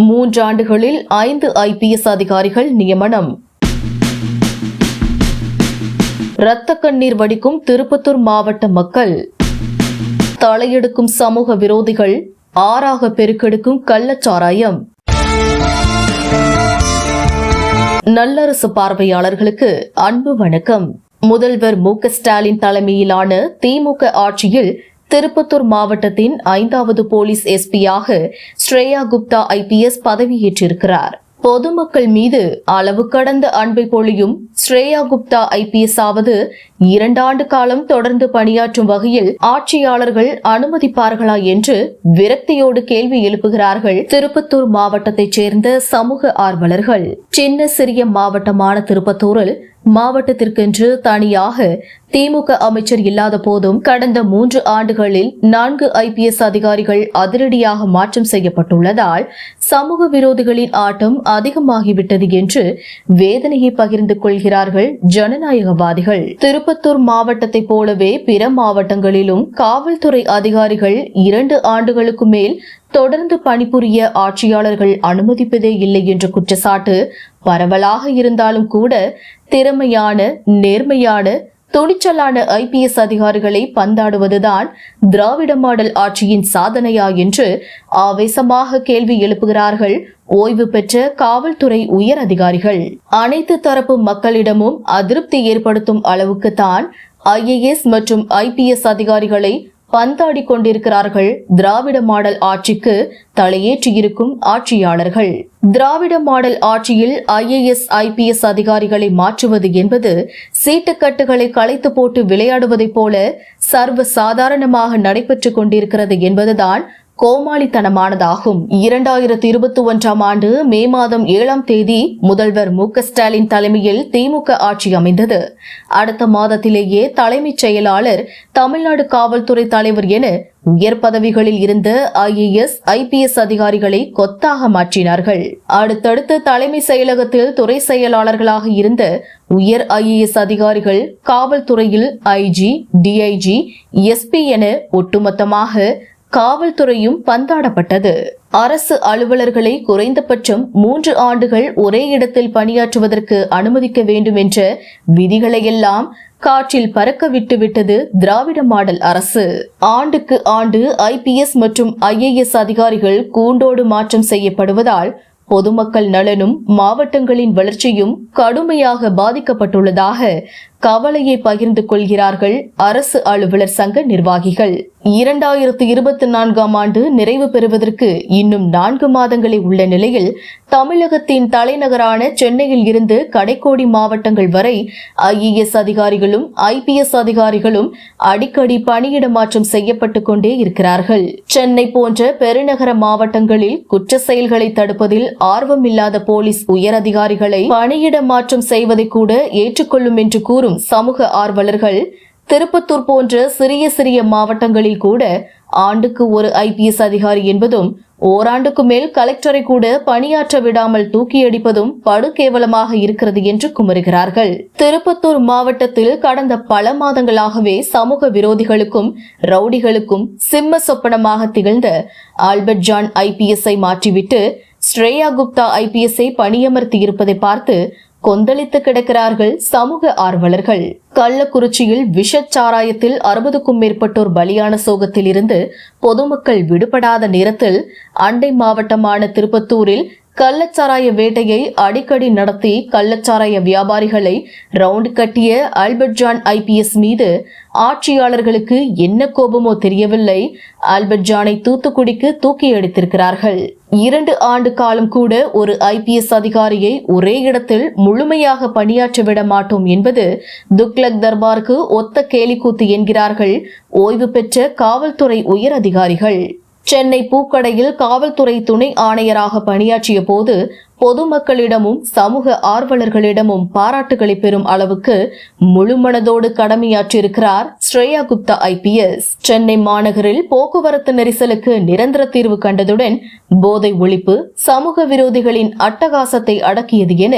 3 ஆண்டுகளில் 5 IPS அதிகாரிகள் நியமனம். இரத்த கண்ணீர் வடிக்கும் திருப்பத்தூர் மாவட்ட மக்கள். தலையெடுக்கும் சமூக விரோதிகள், ஆறாக பெருக்கெடுக்கும் கள்ளச்சாராயம். நல்லரசு பார்வையாளர்களுக்கு அன்பு வணக்கம். முதல்வர் மு.க. ஸ்டாலின் தலைமையிலான திமுக ஆட்சியில் திருப்பத்தூர் மாவட்டத்தின் 5வது போலீஸ் எஸ்பியாக ஸ்ரேயா குப்தா IPS பதவியேற்றிருக்கிறார். பொதுமக்கள் மீது அளவு கடந்த அன்பை பொழியும் ஸ்ரேயா குப்தா IPS ஆவது 2 ஆண்டு காலம் தொடர்ந்து பணியாற்றும் வகையில் ஆட்சியாளர்கள் அனுமதிப்பார்களா என்று விரக்தியோடு கேள்வி எழுப்புகிறார்கள் திருப்பத்தூர் மாவட்டத்தைச் சேர்ந்த சமூக ஆர்வலர்கள். சின்ன சிறிய மாவட்டமான திருப்பத்தூரில் மாவட்டத்திற்கென்று தனியாக திமுக அமைச்சர் இல்லாத போதும் கடந்த 3 ஆண்டுகளில் 4 IPS அதிகாரிகள் அதிரடியாக மாற்றம் செய்யப்பட்டுள்ளதால் சமூக விரோதிகளின் ஆட்டம் அதிகமாகிவிட்டது என்று வேதனையை பகிர்ந்து கொள்கிறார்கள் ஜனநாயகவாதிகள். திருப்பத்தூர் மாவட்டத்தைப் போலவே பிற மாவட்டங்களிலும் காவல்துறை அதிகாரிகள் 2 ஆண்டுகளுக்கு மேல் தொடர்ந்து பணிபுரிய ஆட்சியாளர்கள் அனுமதிப்பதே இல்லை என்ற குற்றச்சாட்டு பரவலாக இருந்தாலும் கூட திறமையான, நேர்மையான, துணிச்சலான IPS அதிகாரிகளை பந்தாடுவதுதான் திராவிட மாடல் ஆட்சியின் சாதனையா என்று ஆவேசமாக கேள்வி எழுப்புகிறார்கள் ஓய்வு பெற்ற காவல்துறை உயர் அதிகாரிகள். அனைத்து தரப்பு மக்களிடமும் அதிருப்தி ஏற்படுத்தும் அளவுக்கு தான் IAS மற்றும் IPS அதிகாரிகளை பந்தாடி கொண்டிருக்கிறார்கள் திராவிட மாடல் ஆட்சிக்கு தலையேற்றியிருக்கும் ஆட்சியாளர்கள். திராவிட மாடல் ஆட்சியில் IAS IPS அதிகாரிகளை மாற்றுவது என்பது சீட்டுக்கட்டுகளை களைத்து போட்டு விளையாடுவதைப் போல சர்வ சாதாரணமாக நடைபெற்றுக் கொண்டிருக்கிறது என்பதுதான் கோமாளித்தனமானதாகும். 2021ஆம் ஆண்டு மே மாதம் 7ஆம் தேதி முதல்வர் மு.க. ஸ்டாலின் தலைமையில் திமுக ஆட்சி அமைந்தது. அடுத்த மாதத்திலேயே தலைமைச் செயலாளர், தமிழ்நாடு காவல்துறை தலைவர் என உயர் பதவிகளில் இருந்த IAS IPS அதிகாரிகளை கொத்தாக மாற்றினார்கள். அடுத்தடுத்து தலைமை செயலகத்தில் துறை செயலாளர்களாக இருந்த உயர் IAS அதிகாரிகள் காவல்துறையில் IG, DIG, SP என ஒட்டுமொத்தமாக காவல்துறையும் பந்தாடப்பட்டது. அரசு அலுவலர்களை குறைந்தபட்சம் 3 ஆண்டுகள் ஒரே இடத்தில் பணியாற்றுவதற்கு அனுமதிக்க வேண்டும் என்ற விதிகளையெல்லாம் காற்றில் பறக்க விட்டுவிட்டது திராவிட மாடல் அரசு. ஆண்டுக்கு ஆண்டு IPS மற்றும் IAS அதிகாரிகள் கூண்டோடு மாற்றம் செய்யப்படுவதால் பொதுமக்கள் நலனும் மாவட்டங்களின் வளர்ச்சியும் கடுமையாக பாதிக்கப்பட்டுள்ளதாக கவலையை பகிர்ந்து கொள்கிறார்கள் அரசு அலுவலர் சங்க நிர்வாகிகள். 2024ஆம் ஆண்டு நிறைவு பெறுவதற்கு இன்னும் 4 மாதங்களே உள்ள நிலையில் தமிழகத்தின் தலைநகரான சென்னையில் இருந்து கடைக்கோடி மாவட்டங்கள் வரை IAS அதிகாரிகளும் IPS அதிகாரிகளும் அடிக்கடி பணியிட மாற்றம் செய்யப்பட்டு கொண்டே இருக்கிறார்கள். சென்னை போன்ற பெருநகர மாவட்டங்களில் குற்ற செயல்களை தடுப்பதில் ஆர்வமில்லாத போலீஸ் உயர் அதிகாரிகளை பணியிட மாற்றம் செய்வதை கூட ஏற்றுக்கொள்ளும் என்று கூறும் சமூக ஆர்வலர்கள் திருப்பத்தூர் போன்ற சிறிய சிறிய மாவட்டங்களில் கூட ஆண்டுக்கு ஒரு IPS அதிகாரி என்பதும் ஓராண்டுக்கு மேல் கலெக்டரை கூட பணியாற்ற விடாமல் தூக்கியடிப்பதும் படுகேவலமாக இருக்கிறது என்று குமருகிறார்கள். திருப்பத்தூர் மாவட்டத்தில் கடந்த பல மாதங்களாகவே சமூக விரோதிகளுக்கும் ரவுடிகளுக்கும் சிம்ம சொப்பனமாக திகழ்ந்த ஆல்பர்ட் ஜான் IPS மாற்றிவிட்டு ஸ்ரேயா குப்தா IPS பணியமர்த்தி இருப்பதை பார்த்து கொந்தளித்து கிடக்கிறார்கள் சமூக ஆர்வலர்கள். கள்ளக்குறிச்சியில் விஷச்சாராயத்தில் 60க்கும் மேற்பட்டோர் பலியான சோகத்தில் இருந்து பொதுமக்கள் விடுபடாத நேரத்தில் அண்டை மாவட்டமான திருப்பத்தூரில் கள்ளச்சாராய வேட்டையை அடிக்கடி நடத்தி கள்ளச்சாராய வியாபாரிகளை ரவுண்ட் கட்டிய ஆல்பர்ட் ஜான் IPS மீது ஆட்சியாளர்களுக்கு என்ன கோபமோ தெரியவில்லை, ஆல்பர்ட் ஜானை தூத்துக்குடிக்கு தூக்கி அடித்திருக்கிறார்கள். 2 ஆண்டு காலம் கூட ஒரு IPS அதிகாரியை ஒரே இடத்தில் முழுமையாக பணியாற்ற விட மாட்டோம் என்பது துக்ளக் தர்பாருக்கு ஒத்த கேலிக்கூத்து என்கிறார்கள் ஓய்வு பெற்ற காவல்துறை உயர் அதிகாரிகள். சென்னை பூக்கடையில் காவல்துறை துணை ஆணையராக பணியாற்றிய போது பொதுமக்களிடமும் சமூக ஆர்வலர்களிடமும் பாராட்டுகளை பெறும் அளவுக்கு முழுமனதோடு கடமையாற்றியிருக்கிறார் ஸ்ரேயா குப்தா IPS. சென்னை மாநகரில் போக்குவரத்து நெரிசலுக்கு நிரந்தர தீர்வு கண்டதுடன் போதை ஒழிப்பு, சமூக விரோதிகளின் அட்டகாசத்தை அடக்கியது என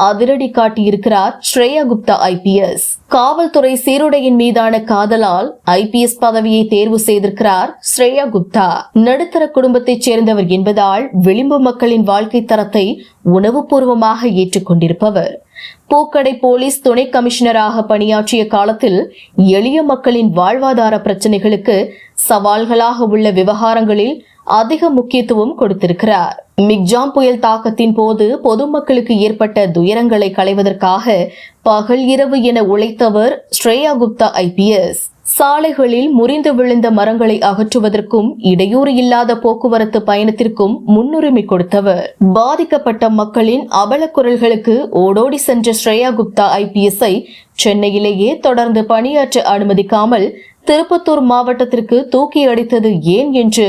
அதிரடி காட்டியிருக்கிறார் ஸ்ரேயா குப்தா IPS. காவல்துறை சீருடையின் மீதான காதலால் IPS பதவியை தேர்வு செய்திருக்கிறார் ஸ்ரேயா குப்தா. நடுத்தர குடும்பத்தைச் சேர்ந்தவர் என்பதால் விளிம்பு மக்களின் வாழ்க்கை தரத்தை உணவுபூர்வமாக ஏற்றுக்கொண்டிருப்பவர். பூக்கடை போலீஸ் துணை கமிஷனராக பணியாற்றிய காலத்தில் எளிய மக்களின் வாழ்வாதார பிரச்சினைகளுக்கு சவால்களாக உள்ள விவகாரங்களில் அதிக முக்கியத்துவம் கொடுத்திருக்கிறார். மிக்ஜாம் புயல் தாக்கத்தின் போது பொதுமக்களுக்கு ஏற்பட்ட துயரங்களை களைவதற்காக பகல் இரவு என உழைத்தவர் ஸ்ரேயா குப்தா IPS. சாலைகளில் முறிந்து விழுந்த மரங்களை அகற்றுவதற்கும் இடையூறு இல்லாத போக்குவரத்து பயணத்திற்கும் முன்னுரிமை கொடுத்தவர். பாதிக்கப்பட்ட மக்களின் அவல குரல்களுக்கு ஓடோடி சென்ற ஸ்ரேயா குப்தா IPS-ஐ சென்னையிலேயே தொடர்ந்து பணியாற்ற அனுமதிக்காமல் திருப்பத்தூர் மாவட்டத்திற்கு தூக்கி அடித்தது ஏன் என்று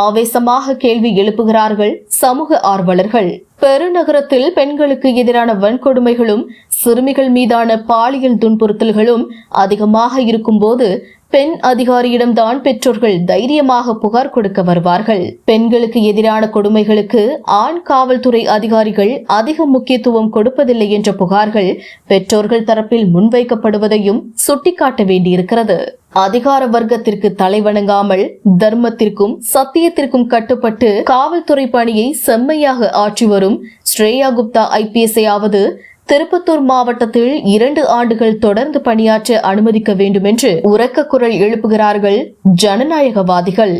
ஆவேசமாக கேள்வி எழுப்புகிறார்கள் சமூக ஆர்வலர்கள். பெருநகரத்தில் பெண்களுக்கு எதிரான வன்கொடுமைகளும் சிறுமிகள் மீதான பாலியல் துன்புறுத்தல்களும் அதிகமாக இருக்கும்போது பெண் அதிகாரியிடம்தான் பெற்றோர்கள் தைரியமாக புகார் கொடுக்க வருவார்கள். பெண்களுக்கு எதிரான கொடுமைகளுக்கு ஆண் காவல்துறை அதிகாரிகள் அதிக முக்கியத்துவம் கொடுப்பதில்லை என்ற புகார்கள் பெற்றோர்கள் தரப்பில் முன்வைக்கப்படுவதையும் சுட்டிக்காட்ட வேண்டியிருக்கிறது. அதிகார வர்க்கத்திற்கு தலைவணங்காமல் தர்மத்திற்கும் சத்தியத்திற்கும் கட்டுப்பட்டு காவல்துறை பணியை செம்மையாக ஆற்றி வரும் ஸ்ரேயா குப்தா IPS-ஐயாவது திருப்பத்தூர் மாவட்டத்தில் 2 ஆண்டுகள் தொடர்ந்து பணியாற்ற அனுமதிக்க வேண்டும் என்று உரக்க குரல் எழுப்புகிறார்கள் ஜனநாயகவாதிகள்.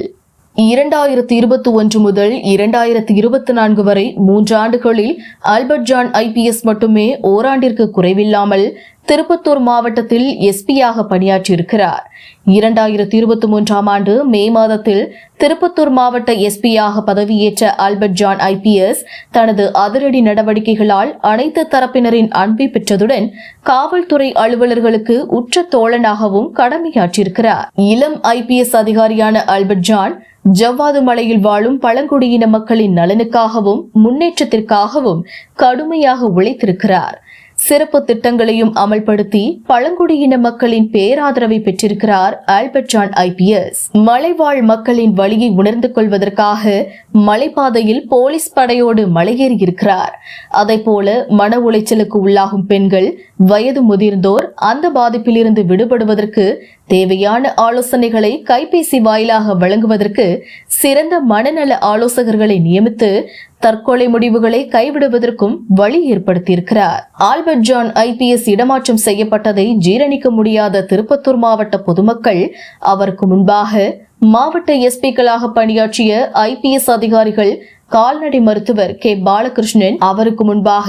2021 முதல் 2024 வரை 3 ஆண்டுகளில் ஆல்பர்ட் ஜான் IPS மட்டுமே ஓராண்டிற்கு குறைவில்லாமல் திருப்பத்தூர் மாவட்டத்தில் SP-யாக பணியாற்றியிருக்கிறார். 2023 ஆண்டு மே மாதத்தில் திருப்பத்தூர் மாவட்ட SP-யாக பதவியேற்ற ஆல்பர்ட் ஜான் IPS தனது அதிரடி நடவடிக்கைகளால் அனைத்து தரப்பினரின் அன்பை பெற்றதுடன் காவல்துறை அலுவலர்களுக்கு உற்ற தோழனாகவும் கடமையாற்றியிருக்கிறார். இளம் IPS அதிகாரியான ஆல்பர்ட் ஜான் ஜவ்வாது மலையில் வாழும் பழங்குடியின மக்களின் நலனுக்காகவும் முன்னேற்றத்திற்காகவும் கடுமையாக உழைத்திருக்கிறார். சிறப்பு திட்டங்களையும் அமல்படுத்தி பழங்குடியின மக்களின் பேராதரவை பெற்றிருக்கிறார் ஆல்பர்ட் ஜான் IPS. மலைவாழ் மக்களின் வழியை உணர்ந்து கொள்வதற்காக மலைப்பாதையில் போலீஸ் படையோடு மலையேறியிருக்கிறார். அதேபோல மன உளைச்சலுக்கு உள்ளாகும் பெண்கள், வயது முதிர்ந்தோர் அந்த பாதிப்பிலிருந்து விடுபடுவதற்கு தேவையான ஆலோசனைகளை கைபேசி வாயிலாக வழங்குவதற்கு சிறந்த மனநல ஆலோசகர்களை நியமித்து தற்கொலை முடிவுகளை கைவிடுவதற்கும் வழி ஏற்படுத்தியிருக்கிறார். ஆல்பர்ட் ஜான் IPS இடமாற்றம் செய்யப்பட்டதை ஜீரணிக்க முடியாத திருப்பத்தூர் மாவட்ட பொதுமக்கள் அவருக்கு முன்பாக மாவட்ட SP-களாக பணியாற்றிய IPS அதிகாரிகள் கால்நடை மருத்துவர் K. பாலகிருஷ்ணன், அவருக்கு முன்பாக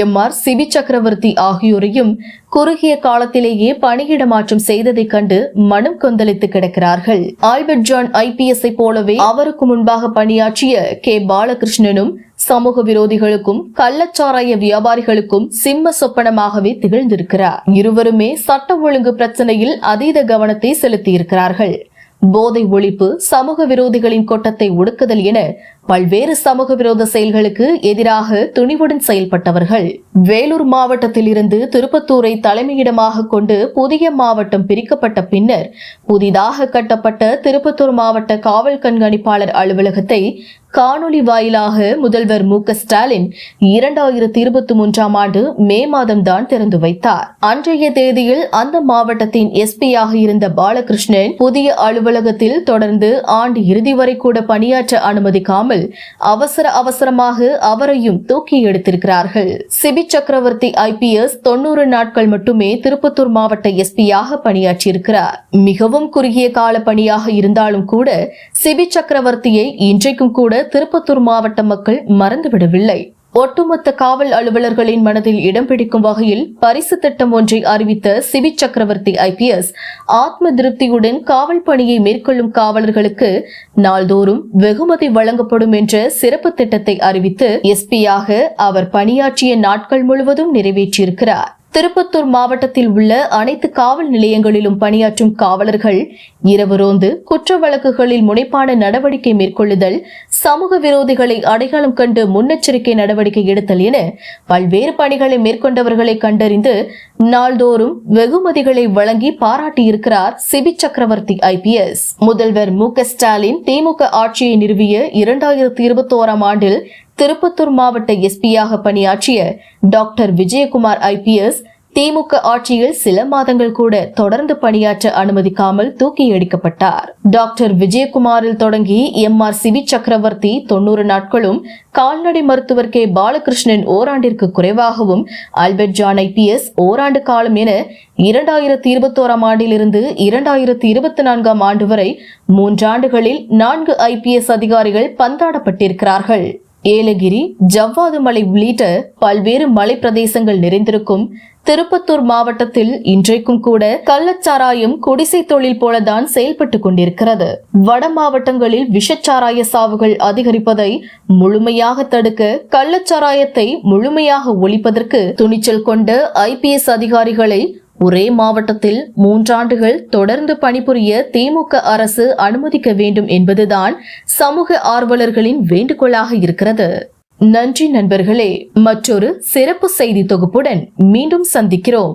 MR சிவி சக்கரவர்த்தி ஆகியோரையும் குறுகிய காலத்திலேயே பணியிட மாற்றம் செய்ததை கண்டு மனம் கொந்தளித்து கிடக்கிறார்கள். ஆல்பர்ட் ஜான் IPS-ஐ போலவே அவருக்கு முன்பாக பணியாற்றிய K. பாலகிருஷ்ணனும் சமூக விரோதிகளுக்கும் கள்ளச்சாராய வியாபாரிகளுக்கும் சிம்ம சொப்பனமாகவே திகழ்ந்திருக்கிறார். இருவருமே சட்ட ஒழுங்கு பிரச்சனையில் அதீத கவனத்தை செலுத்தியிருக்கிறார்கள். போதை ஒழிப்பு, சமூக விரோதிகளின் கொட்டத்தை ஒடுக்குதல் என பல்வேறு சமூக விரோத செயல்களுக்கு எதிராக துணிவுடன் செயல்பட்டவர்கள். வேலூர் மாவட்டத்தில் இருந்து திருப்பத்தூரை தலைமையிடமாக கொண்டு புதிய மாவட்டம் பிரிக்கப்பட்ட பின்னர் புதிதாக கட்டப்பட்ட திருப்பத்தூர் மாவட்ட காவல் கண்காணிப்பாளர் அலுவலகத்தை காணொலி வாயிலாக முதல்வர் மு க ஸ்டாலின் 2023 ஆண்டு மே மாதம்தான் திறந்து வைத்தார். அன்றைய தேதியில் அந்த மாவட்டத்தின் SP-யாக இருந்த பாலகிருஷ்ணன் புதிய அலுவலகத்தில் தொடர்ந்து ஆண்டு இறுதி வரை கூட பணியாற்ற அனுமதிக்காமல் அவசரமாக அவரையும் தூக்கி எடுத்திருக்கிறார்கள். சிபி சக்கரவர்த்தி IPS 90 நாட்கள் மட்டுமே திருப்பத்தூர் மாவட்ட SP-யாக பணியாற்றியிருக்கிறார். மிகவும் குறுகிய கால பணியாக இருந்தாலும் கூட சிபி சக்கரவர்த்தியை இன்றைக்கும் கூட திருப்பத்தூர் மாவட்ட மக்கள் மறந்துவிடவில்லை. ஒட்டுமொத்த காவல் அலுவலர்களின் மனதில் இடம் பிடிக்கும் வகையில் பரிசு திட்டம் ஒன்றை அறிவித்த சிவி சக்கரவர்த்தி IPS ஆத்ம திருப்தியுடன் காவல் பணியை மேற்கொள்ளும் காவலர்களுக்கு நாள்தோறும் வெகுமதி வழங்கப்படும் என்ற சிறப்பு திட்டத்தை அறிவித்து SP-யாக அவர் பணியாற்றிய நாட்கள் முழுவதும் நிறைவேற்றியிருக்கிறார். திருப்பத்தூர் மாவட்டத்தில் உள்ள அனைத்து காவல் நிலையங்களிலும் பணியாற்றும் காவலர்கள் இரவு ரோந்து, குற்ற வழக்குகளில் முனைப்பான நடவடிக்கை மேற்கொள்ளுதல், சமூக விரோதிகளை அடையாளம் கண்டு முன்னெச்சரிக்கை நடவடிக்கை எடுத்தல் என பல்வேறு பணிகளை மேற்கொண்டவர்களை கண்டறிந்து நாள்தோறும் வெகுமதிகளை வழங்கி பாராட்டியிருக்கிறார் சிபி சக்கரவர்த்தி IPS. முதல்வர் மு.க.ஸ்டாலின் திமுக ஆட்சியை நிறுவிய 2021ஆம் ஆண்டில் திருப்பத்தூர் மாவட்ட எஸ்பியாக பணியாற்றிய டாக்டர் விஜயகுமார் IPS திமுக ஆட்சியில் சில மாதங்கள் கூட தொடர்ந்து பணியாற்ற அனுமதிக்காமல் தூக்கி எறிக்கப்பட்டார். டாக்டர் விஜயகுமாரில் தொடங்கி MR சிபி சக்கரவர்த்தி 90 நாட்களும், கால்நடை மருத்துவர் கே பாலகிருஷ்ணன் ஓராண்டிற்கு குறைவாகவும், ஆல்பர்ட் ஜான் IPS ஓராண்டு காலம் என 2021ஆம் ஆண்டிலிருந்து 2024ஆம் ஆண்டு வரை 3 ஆண்டுகளில் 4 IPS அதிகாரிகள் பந்தாடப்பட்டிருக்கிறார்கள். ஏலகிரி, ஜவ்வாது மலை உள்ளிட்ட பல்வேறு மலை பிரதேசங்கள் நிறைந்திருக்கும் திருப்பத்தூர் மாவட்டத்தில் இன்றைக்கும் கூட கள்ளச்சாராயம் குடிசை தொழில் போலதான் செயல்பட்டுக் கொண்டிருக்கிறது. வட மாவட்டங்களில் விஷச்சாராய சாவுகள் அதிகரிப்பதை முழுமையாக தடுக்க, கள்ளச்சாராயத்தை முழுமையாக ஒழிப்பதற்கு துணிச்சல் கொண்ட IPS அதிகாரிகளை ஒரே மாவட்டத்தில் 3 ஆண்டுகள் தொடர்ந்து பணிபுரிய திமுக அரசு அனுமதிக்க வேண்டும் என்பதுதான் சமூக ஆர்வலர்களின் வேண்டுகோளாக இருக்கிறது. நன்றி நண்பர்களே. மற்றொரு சிறப்பு செய்தி தொகுப்புடன் மீண்டும் சந்திக்கிறோம்.